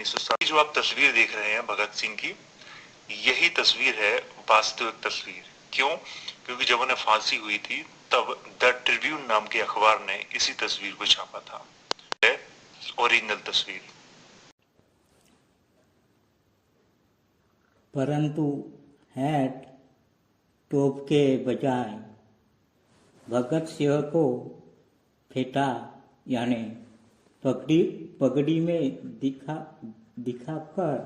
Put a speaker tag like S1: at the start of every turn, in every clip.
S1: 1907 जो आप तस्वीर देख रहे हैं भगत सिंह की, यही तस्वीर है वास्तविक तस्वीर। क्यों? क्योंकि जब उन्हें फांसी हुई थी तब द ट्रिब्यून नाम के अखबार ने इसी तस्वीर को छापा था। ओरिजिनल तस्वीर।
S2: परंतु हैट टोप के बजाय भगत सिंह को फेटा यानी पगड़ी में दिखाकर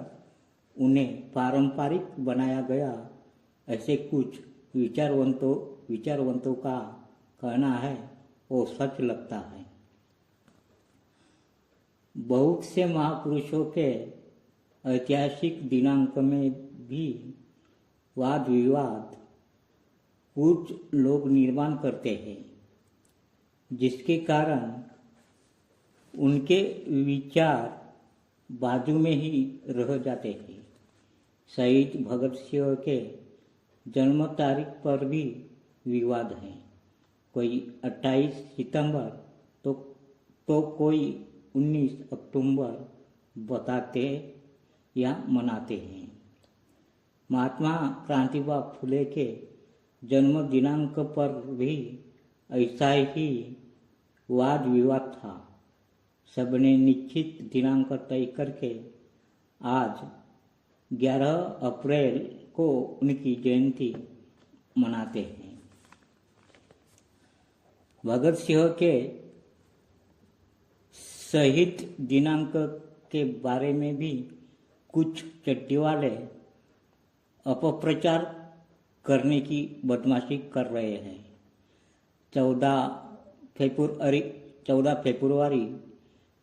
S2: उन्हें पारंपरिक बनाया गया, ऐसे कुछ विचारवंतों का कहना है। वो सच लगता है। बहुत से महापुरुषों के ऐतिहासिक दिनांक में भी वाद विवाद कुछ लोग निर्माण करते हैं, जिसके कारण उनके विचार बाजू में ही रह जाते हैं। शहीद भगत सिंह के जन्म तारीख पर भी विवाद है। कोई 28 सितंबर तो कोई 19 अक्टूबर बताते या मनाते हैं। महात्मा क्रांतिबा फुले के जन्म दिनांक पर भी ऐसा ही वाद विवाद था। सबने निश्चित दिनांक तय करके आज 11 अप्रैल को उनकी जयंती मनाते हैं। भगत सिंह के शहीद दिनांक के बारे में भी कुछ चट्टी वाले अपप्रचार करने की बदमाशी कर रहे हैं। 14 फरवरी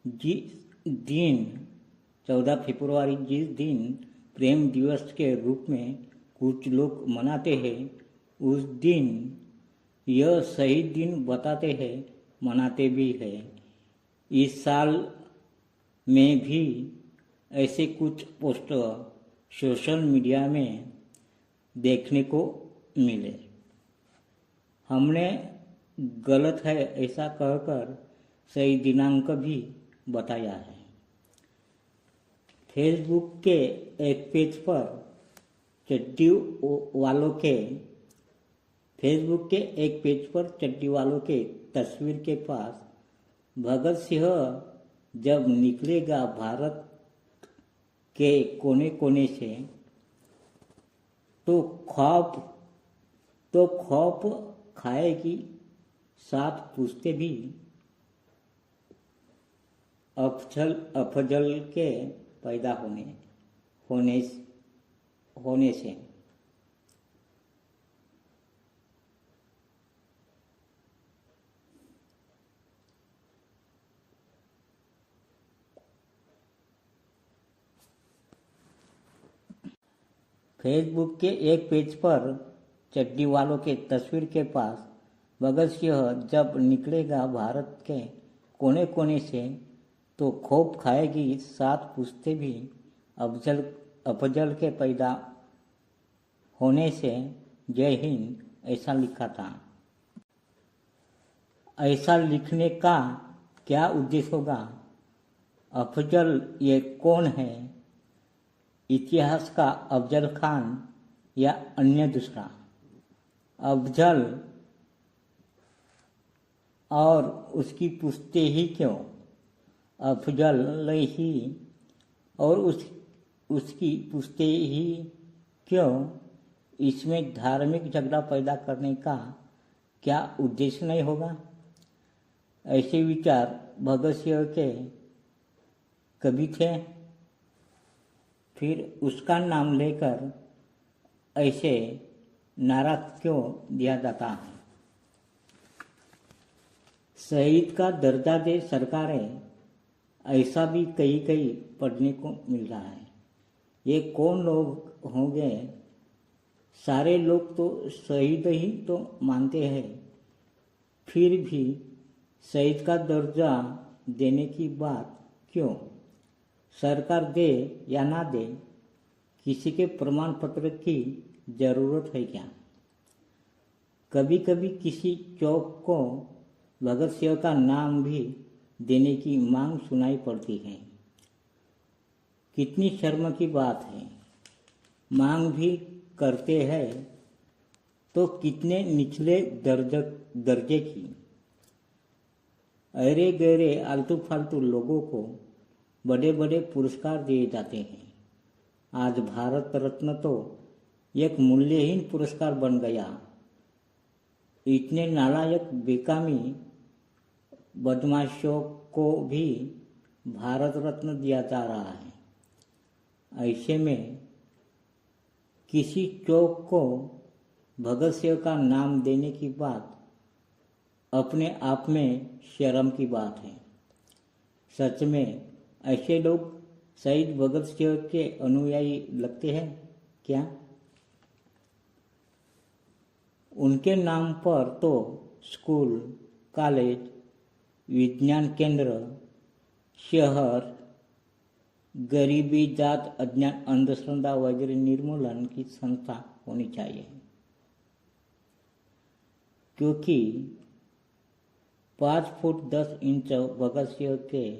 S2: जिस दिन प्रेम दिवस के रूप में कुछ लोग मनाते हैं, उस दिन यह शहीद दिन बताते हैं, मनाते भी हैं। इस साल में भी ऐसे कुछ पोस्टर सोशल मीडिया में देखने को मिले। हमने गलत है ऐसा कहकर सही दिनांक भी बताया है। फेसबुक के एक पेज पर चड्डी वालों के तस्वीर के पास भगत सिंह जब निकलेगा भारत के कोने कोने से तो खौफ खाएगी, साथ पूछते भी अफजल के पैदा होने से। फेसबुक के एक पेज पर चड्डी वालों के तस्वीर के पास भगत सिंह जब निकलेगा भारत के कोने कोने से तो खौफ खाएगी, साथ पूछते भी अफजल के पैदा होने से, जय हिंद, ऐसा लिखा था। ऐसा लिखने का क्या उद्देश्य होगा? अफजल ये कौन है? इतिहास का अफजल खान या अन्य दूसरा अफजल? और उसकी पूछते ही क्यों अफजल ही? और उसकी पूछते ही क्यों? इसमें धार्मिक झगड़ा पैदा करने का क्या उद्देश्य नहीं होगा? ऐसे विचार भगत सिंह के कभी थे? फिर उसका नाम लेकर ऐसे नारा क्यों दिया जाता है? शहीद का दर्जा दे सरकारें, ऐसा भी कई पढ़ने को मिल रहा है। ये कौन लोग होंगे? सारे लोग तो शहीद ही तो मानते हैं, फिर भी शहीद का दर्जा देने की बात क्यों? सरकार दे या ना दे, किसी के प्रमाण पत्र की जरूरत है क्या? कभी कभी किसी चौक को भगत सिंह का नाम भी देने की मांग सुनाई पड़ती है। कितनी शर्म की बात है। मांग भी करते हैं तो कितने निचले दर्जे की। अरे गहरे आलतू फालतू लोगों को बड़े बड़े पुरस्कार दिए जाते हैं। आज भारत रत्न तो एक मूल्यहीन पुरस्कार बन गया। इतने नालायक बेकामी बदमाशों को भी भारत रत्न दिया जा रहा है। ऐसे में किसी चौक को भगत सिंह का नाम देने की बात अपने आप में शर्म की बात है। सच में ऐसे लोग शहीद भगत सिंह के अनुयायी लगते हैं क्या? उनके नाम पर तो स्कूल, कॉलेज, विज्ञान केंद्र, शहर, गरीबी, जात, अज्ञान, अंधश्रद्धा वगैरह निर्मूलन की संस्था होनी चाहिए। क्योंकि 5 फुट 10 इंच भगत सिंह के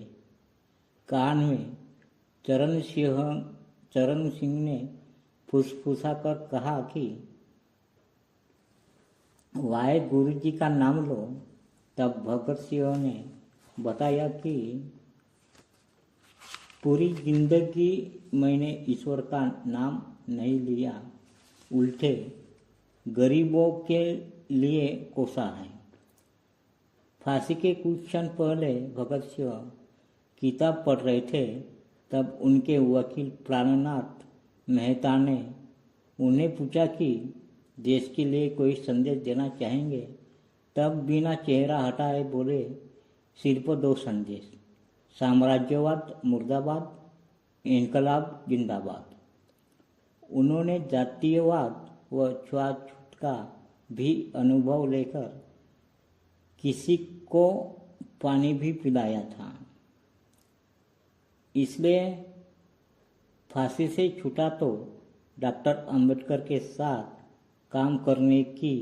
S2: कान में चरण सिंह ने फुसफुसा कर कहा कि वाहे गुरु जी का नाम लो। तब भगत सिंह ने बताया कि पूरी जिंदगी मैंने ईश्वर का नाम नहीं लिया, उल्टे गरीबों के लिए कोसा है। फांसी के कुछ क्षण पहले भगत सिंह किताब पढ़ रहे थे। तब उनके वकील प्राणनाथ मेहता ने उन्हें पूछा कि देश के लिए कोई संदेश देना चाहेंगे। तब बिना चेहरा हटाए बोले, सिर्फ 2 संदेश, साम्राज्यवाद मुर्दाबाद, इनकलाब जिंदाबाद। उन्होंने जातीयवाद व छुआछूत का भी अनुभव लेकर किसी को पानी भी पिलाया था। इसलिए फांसी से छूटा तो डॉक्टर अंबेडकर के साथ काम करने की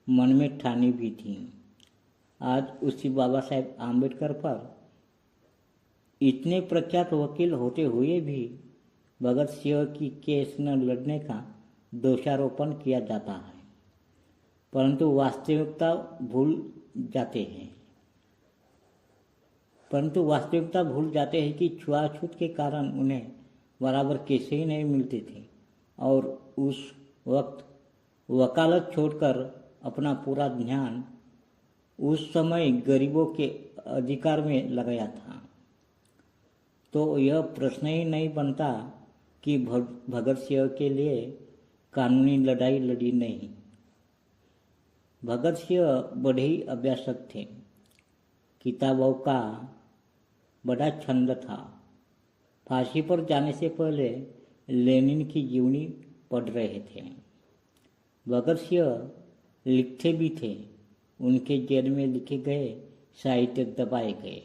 S2: मन में ठानी भी थी। आज उसी बाबा साहेब आम्बेडकर पर इतने प्रख्यात वकील होते हुए भी भगत सिंह की केस न लड़ने का दोषारोपण किया जाता है, परंतु वास्तविकता भूल जाते हैं कि छुआछूत के कारण उन्हें बराबर केसें ही नहीं मिलते थे और उस वक्त वकालत छोड़कर अपना पूरा ध्यान उस समय गरीबों के अधिकार में लगाया था। तो यह प्रश्न ही नहीं बनता कि भगत सिंह के लिए कानूनी लड़ाई लड़ी नहीं। भगत सिंह बड़े ही अभ्यासक थे। किताबों का बड़ा छंद था। फांसी पर जाने से पहले लेनिन की जीवनी पढ़ रहे थे। भगत सिंह लिखते भी थे। उनके जेल में लिखे गए साहित्य दबाए गए।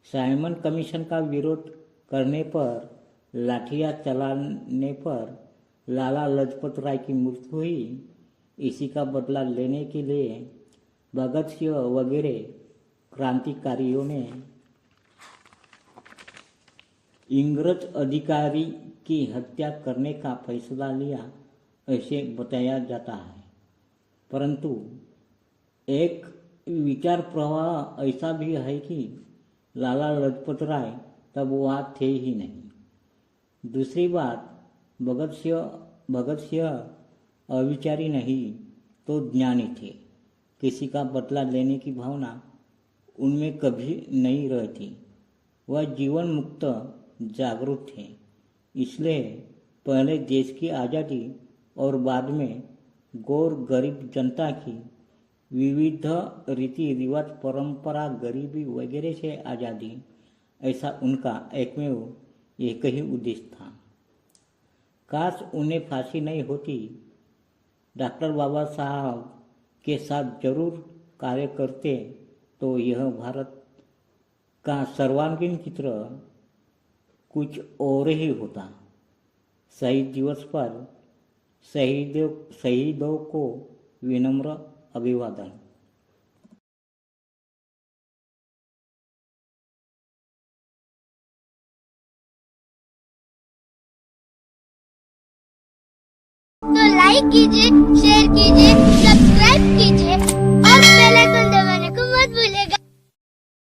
S2: साइमन कमीशन का विरोध करने पर, लाठियां चलाने पर लाला लाजपत राय की मृत्यु हुई। इसी का बदला लेने के लिए भगत सिंह वगैरह क्रांतिकारियों ने इंग्रज अधिकारी की हत्या करने का फैसला लिया, ऐसे बताया जाता है। परंतु एक विचार प्रवाह ऐसा भी है कि लाला लाजपत राय तब वहाँ थे ही नहीं। दूसरी बात, भगत सिंह अविचारी नहीं तो ज्ञानी थे। किसी का बदला लेने की भावना उनमें कभी नहीं रहती। वह जीवन मुक्त जागरूक थे। इसलिए पहले देश की आज़ादी और बाद में गौर गरीब जनता की विविध रीति रिवाज, परंपरा, गरीबी वगैरह से आज़ादी, ऐसा उनका एक ही उद्देश्य था। काश उन्हें फांसी नहीं होती। डॉक्टर बाबा साहब के साथ जरूर कार्य करते तो यह भारत का सर्वांगीण चित्र कुछ और ही होता। शहीद दिवस पर शहीदों को विनम्र अभिवादन।
S3: तो लाइक कीजिए, शेयर कीजिए, सब्सक्राइब कीजिए।